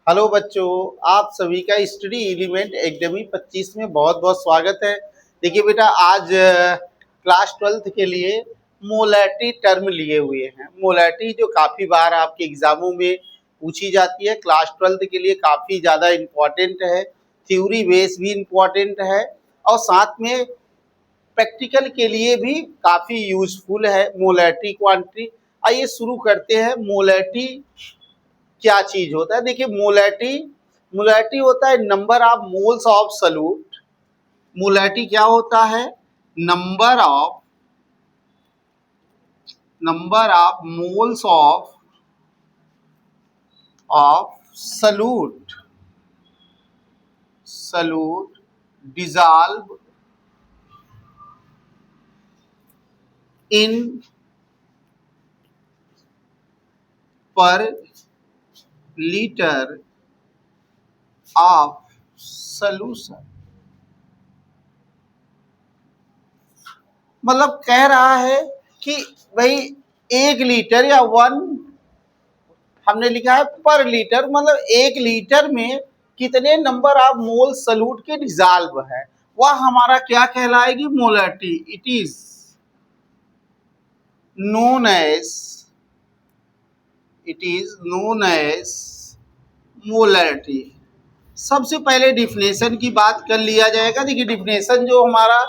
Hello बच्चों, आप सभी का स्टडी एलिमेंट एकेडमी 25 में बहुत बहुत स्वागत है। देखिए बेटा, आज क्लास 12th के लिए मोलैरिटी टर्म लिए हुए हैं। मोलैरिटी जो काफ़ी बार आपके एग्जामों में पूछी जाती है, क्लास 12th के लिए काफ़ी ज़्यादा इम्पॉर्टेंट है। थ्योरी बेस भी इम्पॉर्टेंट है और साथ में प्रैक्टिकल के लिए भी काफ़ी यूजफुल है मोलैरिटी क्वांटिटी। आइए शुरू करते हैं। मोलैरिटी क्या चीज होता है? देखिए, मोलैरिटी होता है number of moles of solute. Molarity क्या होता है? Number of moles of solute dissolve in पर लीटर ऑफ सॉल्यूशन। मतलब कह रहा है कि भाई 1 लीटर या हमने लिखा है पर लीटर, मतलब 1 लीटर में कितने नंबर ऑफ मोल सॉल्यूट के डिसॉल्व है, वह हमारा क्या कहलाएगी? Molarity. Known as it is known as molarity. सबसे पहले डिफिनेशन की बात कर लिया जाएगा। देखिए, डिफिनेशन जो हमारा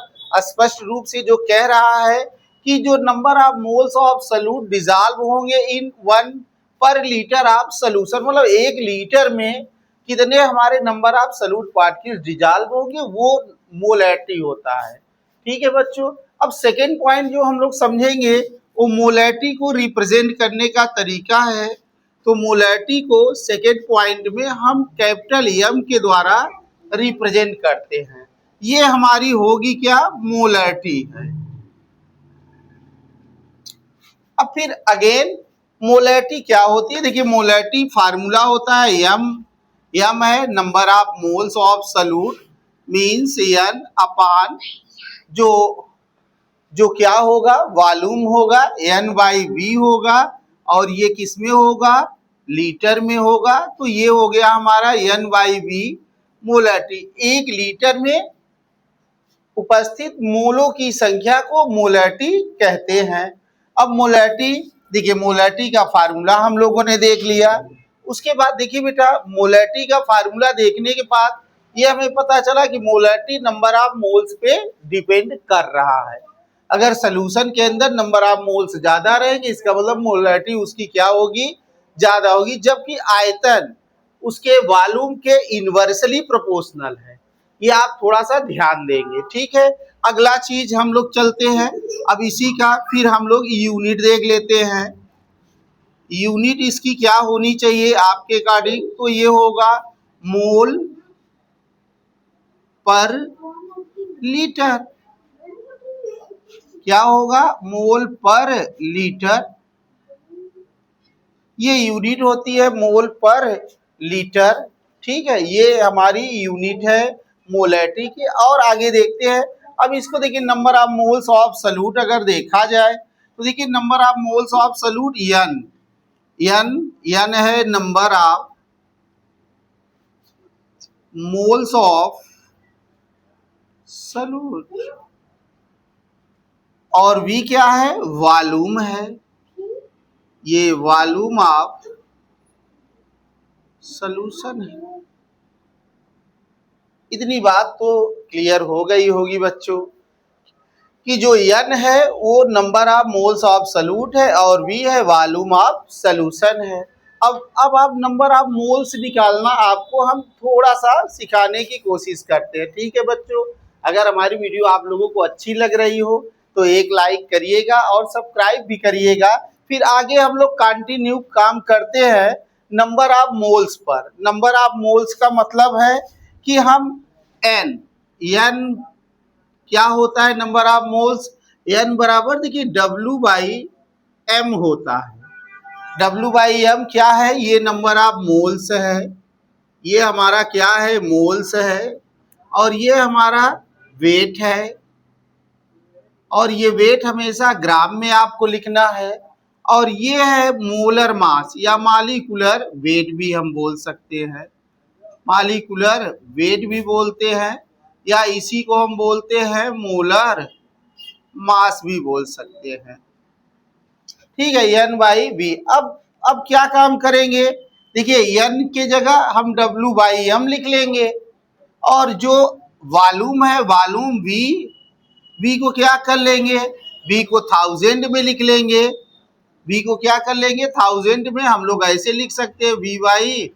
स्पष्ट रूप से जो कह रहा है कि जो number of moles of solute dissolve होंगे इन 1 पर लीटर ऑफ सॉल्यूशन, मतलब 1 लीटर में कितने हमारे number of solute particles dissolve होंगे, वो मोलैरिटी होता है। ठीक है बच्चों। अब सेकेंड पॉइंट जो हम लोग समझेंगे वो मोलैरिटी को रिप्रेजेंट करने का तरीका है। तो मोलैरिटी को सेकेंड पॉइंट में हम कैपिटल एम के द्वारा रिप्रेजेंट करते हैं। ये हमारी होगी क्या? मोलैरिटी है। अब फिर अगेन मोलैरिटी क्या होती है? देखिए, मोलैरिटी फार्मूला होता है एम है number of moles of solute, means N upon जो जो क्या होगा? वॉल्यूम होगा, एन बाई वी होगा, और ये किस में होगा? लीटर में होगा। तो ये हो गया हमारा N by V molarity. 1 litre में उपस्थित मोलों की संख्या को मोलैरिटी कहते हैं। अब मोलैरिटी, देखिए मोलैरिटी का फार्मूला हम लोगों ने देख लिया। उसके बाद देखिए बेटा, मोलैरिटी का फार्मूला देखने के बाद ये हमें पता चला कि मोलैरिटी नंबर ऑफ मोल्स पे डिपेंड कर रहा है। अगर सोल्यूशन के अंदर नंबर ऑफ मोल्स ज्यादा रहेंगे, इसका मतलब मोलैरिटी उसकी क्या होगी? ज्यादा होगी। जबकि आयतन उसके वॉल्यूम के इनवर्सली प्रोपोर्शनल है। ये आप थोड़ा सा ध्यान देंगे। ठीक है। अगला चीज हम लोग चलते हैं। अब इसी का फिर हम लोग यूनिट देख लेते हैं। यूनिट इसकी क्या होनी चाहिए आपके अकॉर्डिंग? तो ये होगा मोल पर लीटर। क्या होगा? मोल पर लीटर। ये यूनिट होती है मोल पर लीटर। ठीक है, ये हमारी यूनिट है मोलैरिटी की। और आगे देखते हैं। अब इसको देखिए, number of moles of solute अगर देखा जाए तो देखिए, number of moles of solute N है number of moles of solute, और वी क्या है? वॉल्यूम है। ये वॉल्यूम ऑफ सॉल्यूशन है। इतनी बात तो क्लियर हो गई होगी बच्चों कि जो एन है वो number of moles of solute है और वी है वॉल्यूम ऑफ सॉल्यूशन है। अब आप नंबर ऑफ मोल्स निकालना आपको हम थोड़ा सा सिखाने की कोशिश करते हैं। ठीक है बच्चों। अगर हमारी वीडियो आप लोगों को अच्छी लग रही हो तो एक लाइक करिएगा और सब्सक्राइब भी करिएगा। फिर आगे हम लोग कंटिन्यू काम करते हैं number of moles per. Number of moles का मतलब है कि हम एन क्या होता है? नंबर ऑफ मोल्स एन बराबर देखिए डब्ल्यू बाई एम होता है। डब्ल्यू बाई एम क्या है? ये नंबर ऑफ मोल्स है। ये हमारा क्या है? मोल्स है। और ये हमारा वेट है। और ये वेट हमेशा ग्राम में आपको लिखना है। और ये है मोलर मास या मालिकुलर वेट भी हम बोल सकते हैं, मालिकुलर वेट भी बोलते हैं, या इसी को हम बोलते हैं मोलर मास भी बोल सकते हैं। ठीक है, एन बाई वी। अब क्या काम करेंगे, देखिए एन के जगह हम डब्ल्यू बाई एम लिख लेंगे, और जो वॉल्यूम है वॉल्यूम वी, वी को क्या कर लेंगे, वी को 1000 में लिख लेंगे, वी को क्या कर लेंगे 1000 में, हम लोग ऐसे लिख सकते हैं वी बाई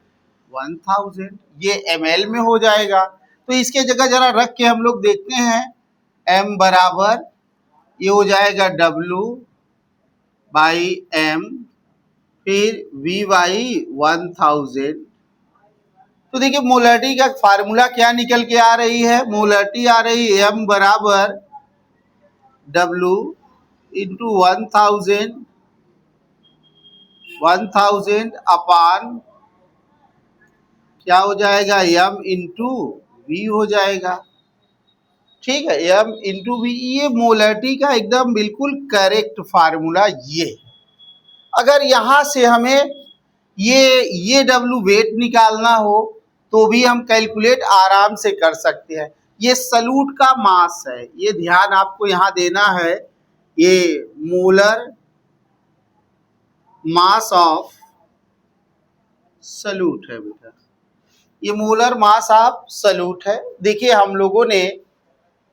1000, ये ml में हो जाएगा। तो इसके जगह जरा रख के हम लोग देखते हैं, m बराबर ये हो जाएगा w बाई m, फिर v बाई 1000। तो देखिए मोलरिटी का फार्मूला क्या निकल के आ रही है, मोलरिटी आ रही है m बराबर w इंटू 1000 अपान क्या हो जाएगा m इंटू वी हो जाएगा। ठीक है, m इंटू वी, ये मोलरिटी का एकदम बिल्कुल करेक्ट फार्मूला ये। अगर यहाँ से हमें ये W वेट निकालना हो तो भी हम कैलकुलेट आराम से कर सकते हैं। ये सल्यूट का मास है, ये ध्यान आपको यहाँ देना है, ये मोलर मास ऑफ सल्यूट है बेटा, ये मोलर मास ऑफ सल्यूट है। देखिए हम लोगों ने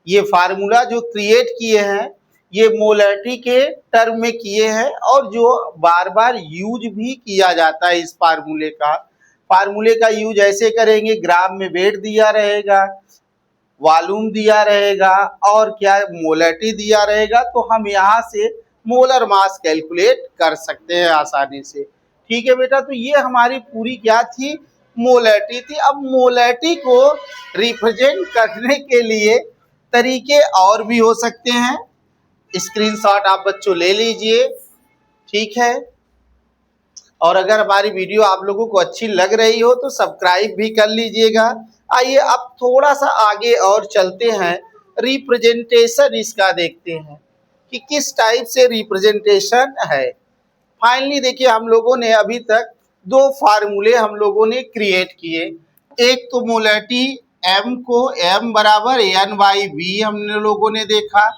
ये फार्मूला जो क्रिएट किए हैं ये मोलरिटी के टर्म में किए हैं, और जो बार बार यूज भी किया जाता है इस फार्मूले का यूज ऐसे करेंगे, ग्राम में वेट दिया रहेगा, वॉल्यूम दिया रहेगा, और क्या मोलरिटी दिया रहेगा, तो हम यहाँ से मोलर मास कैलकुलेट कर सकते हैं आसानी से। ठीक है बेटा, तो ये हमारी पूरी क्या थी, मोलरिटी थी। अब मोलरिटी को रिप्रेजेंट करने के लिए तरीके और भी हो सकते हैं, स्क्रीनशॉट आप बच्चों ले लीजिए। ठीक है, और अगर हमारी वीडियो आप लोगों को अच्छी लग रही हो तो सब्सक्राइब भी कर लीजिएगा। आइए अब थोड़ा सा आगे और चलते हैं, रिप्रेजेंटेशन इसका देखते हैं कि किस टाइप से रिप्रेजेंटेशन है। फाइनली देखिए हम लोगों ने अभी तक दो फार्मूले हम लोगों ने क्रिएट किए। एक तो मोलरिटी m को m बराबर एन बाई वी हम लोगों ने देखा,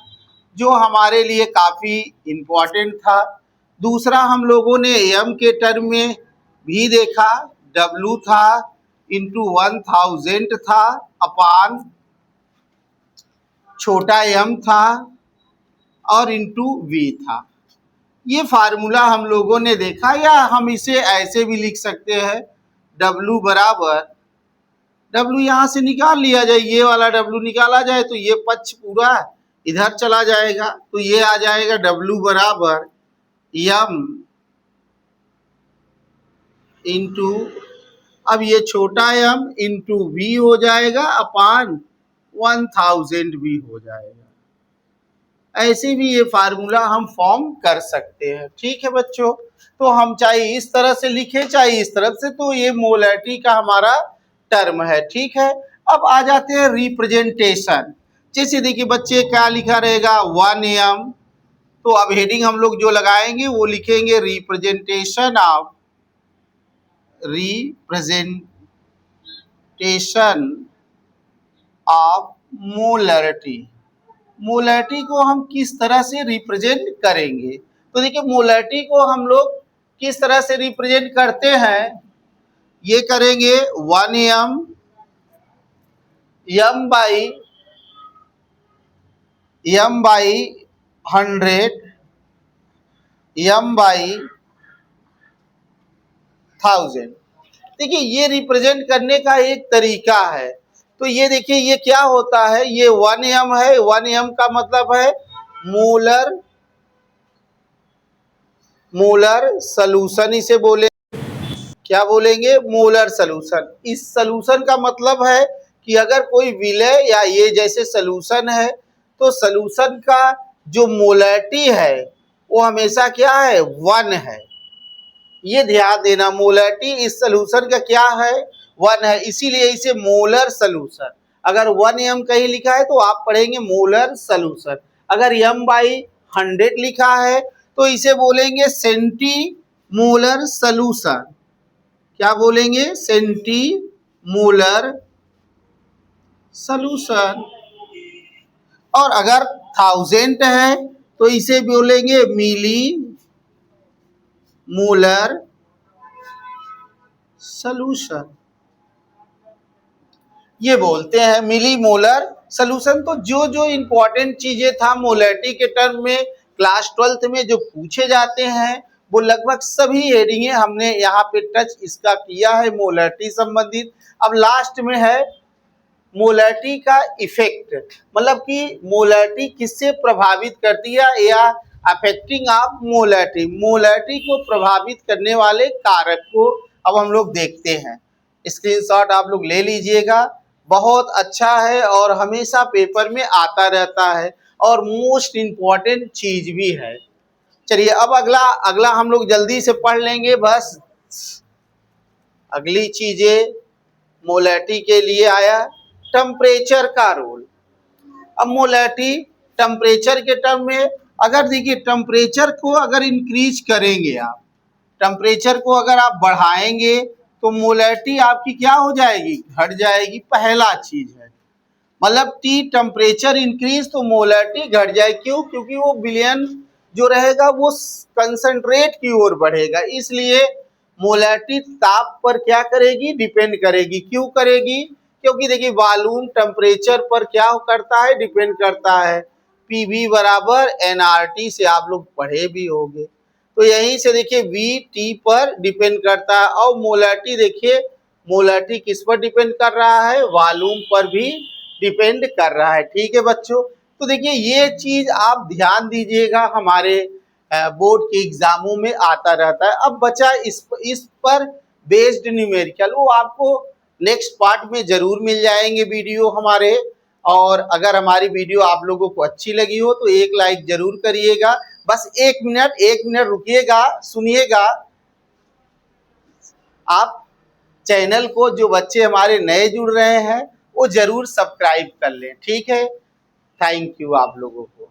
जो हमारे लिए काफ़ी इम्पोर्टेंट था। दूसरा हम लोगों ने m के टर्म में भी देखा, w था इंटू 1000 था अपान छोटा m था और इंटू v था। ये फार्मूला हम लोगों ने देखा, या हम इसे ऐसे भी लिख सकते हैं, w बराबर, w यहाँ से निकाल लिया जाए, ये वाला w निकाला जाए तो ये पक्ष पूरा इधर चला जाएगा, तो ये आ जाएगा w बराबर m इंटू, अब ये छोटा m इंटू v हो जाएगा अपान 1000 भी हो जाएगा। ऐसे भी ये फार्मूला हम फॉर्म कर सकते हैं। ठीक है बच्चों, तो हम चाहे इस तरह से लिखें चाहे इस तरफ से, तो ये मोलरिटी का हमारा टर्म है। ठीक है, अब आ जाते हैं रिप्रेजेंटेशन। जैसे देखिए बच्चे क्या लिखा रहेगा 1m, तो अब हेडिंग हम लोग जो लगाएंगे वो लिखेंगे रिप्रेजेंटेशन ऑफ मोलरिटी। मोलरिटी को हम किस तरह से रिप्रेजेंट करेंगे, तो देखिए मोलरिटी को हम लोग किस तरह से रिप्रेजेंट करते हैं, ये करेंगे 1m m by 100 m by 1000। देखिए ये रिप्रेजेंट करने का एक तरीका है। तो ये देखिए ये क्या होता है, ये 1m है, 1m का मतलब है मोलर सॉल्यूशन, इसे बोले क्या बोलेंगे, मोलर सॉल्यूशन। इस सॉल्यूशन का मतलब है कि अगर कोई विलय या ये जैसे सॉल्यूशन है तो सॉल्यूशन का जो मोलरिटी है वो हमेशा क्या है, 1 है। ये ध्यान देना, मोलरिटी इस सॉल्यूशन का क्या है, 1 है, इसीलिए इसे मोलर सॉल्यूशन। अगर 1m कहीं लिखा है तो आप पढ़ेंगे मोलर सॉल्यूशन। अगर m बाई 100 लिखा है तो इसे बोलेंगे सेंटीमोलर सॉल्यूशन। क्या बोलेंगे? Centimolar solution. और अगर 1000 है तो इसे बोलेंगे मिली मोलर सॉल्यूशन। ये बोलते हैं मिली मोलर सॉल्यूशन। तो जो जो इंपॉर्टेंट चीजें था मोलैरिटी के टर्म में क्लास 12th में जो पूछे जाते हैं वो लगभग सभी हेडिंगें हमने यहाँ पे टच इसका किया है मोलैरिटी संबंधित। अब लास्ट में है मोलैरिटी का इफेक्ट, मतलब कि मोलैरिटी किससे प्रभावित करती है या अफेक्टिंग ऑफ मोलैरिटी, मोलैरिटी को प्रभावित करने वाले कारक को अब हम लोग देखते हैं। स्क्रीनशॉट आप लोग ले लीजिएगा, बहुत अच्छा है और हमेशा पेपर में आता रहता है और मोस्ट इम्पॉर्टेंट चीज भी है। चलिए अब अगला हम लोग जल्दी से पढ़ लेंगे बस। अगली चीजें मोलैरिटी के लिए आया टेम्परेचर का रोल। अब मोलैरिटी टेम्परेचर के टर्म में अगर देखिए टेम्परेचर को अगर इंक्रीज करेंगे आप, टेम्परेचर को अगर आप बढ़ाएंगे तो मोलैरिटी आपकी क्या हो जाएगी? घट जाएगी। पहला चीज है मतलब टी टेम्परेचर इंक्रीज तो मोलैरिटी घट जाए। क्यों? क्योंकि वो विलयन जो रहेगा वो कंसंट्रेट की ओर बढ़ेगा, इसलिए मोलैरिटी ताप पर क्या करेगी? डिपेंड करेगी। क्यों करेगी? क्योंकि देखिए वॉल्यूम टेम्परेचर पर क्या करता है? डिपेंड करता है। पीवी बराबर एनआरटी से आप लोग पढ़े भी होंगे। तो यहीं से देखिए वी टी पर डिपेंड करता है और मोलैरिटी देखिए मोलैरिटी किस पर डिपेंड कर रहा है? वॉल्यूम पर भी डिपेंड कर रहा है। ठीक है बच्चों, तो देखिए ये चीज आप ध्यान दीजिएगा, हमारे बोर्ड के एग्जामों में आता रहता है। अब बचा इस पर बेस्ड न्यूमेरिकल, वो आपको नेक्स्ट पार्ट में जरूर मिल जाएंगे वीडियो हमारे। और अगर हमारी वीडियो आप लोगों को अच्छी लगी हो तो एक लाइक जरूर करिएगा। बस एक मिनट रुकिएगा, सुनिएगा। आप चैनल को, जो बच्चे हमारे नए जुड़ रहे हैं वो जरूर सब्सक्राइब कर लें। ठीक है, थैंक यू आप लोगों को।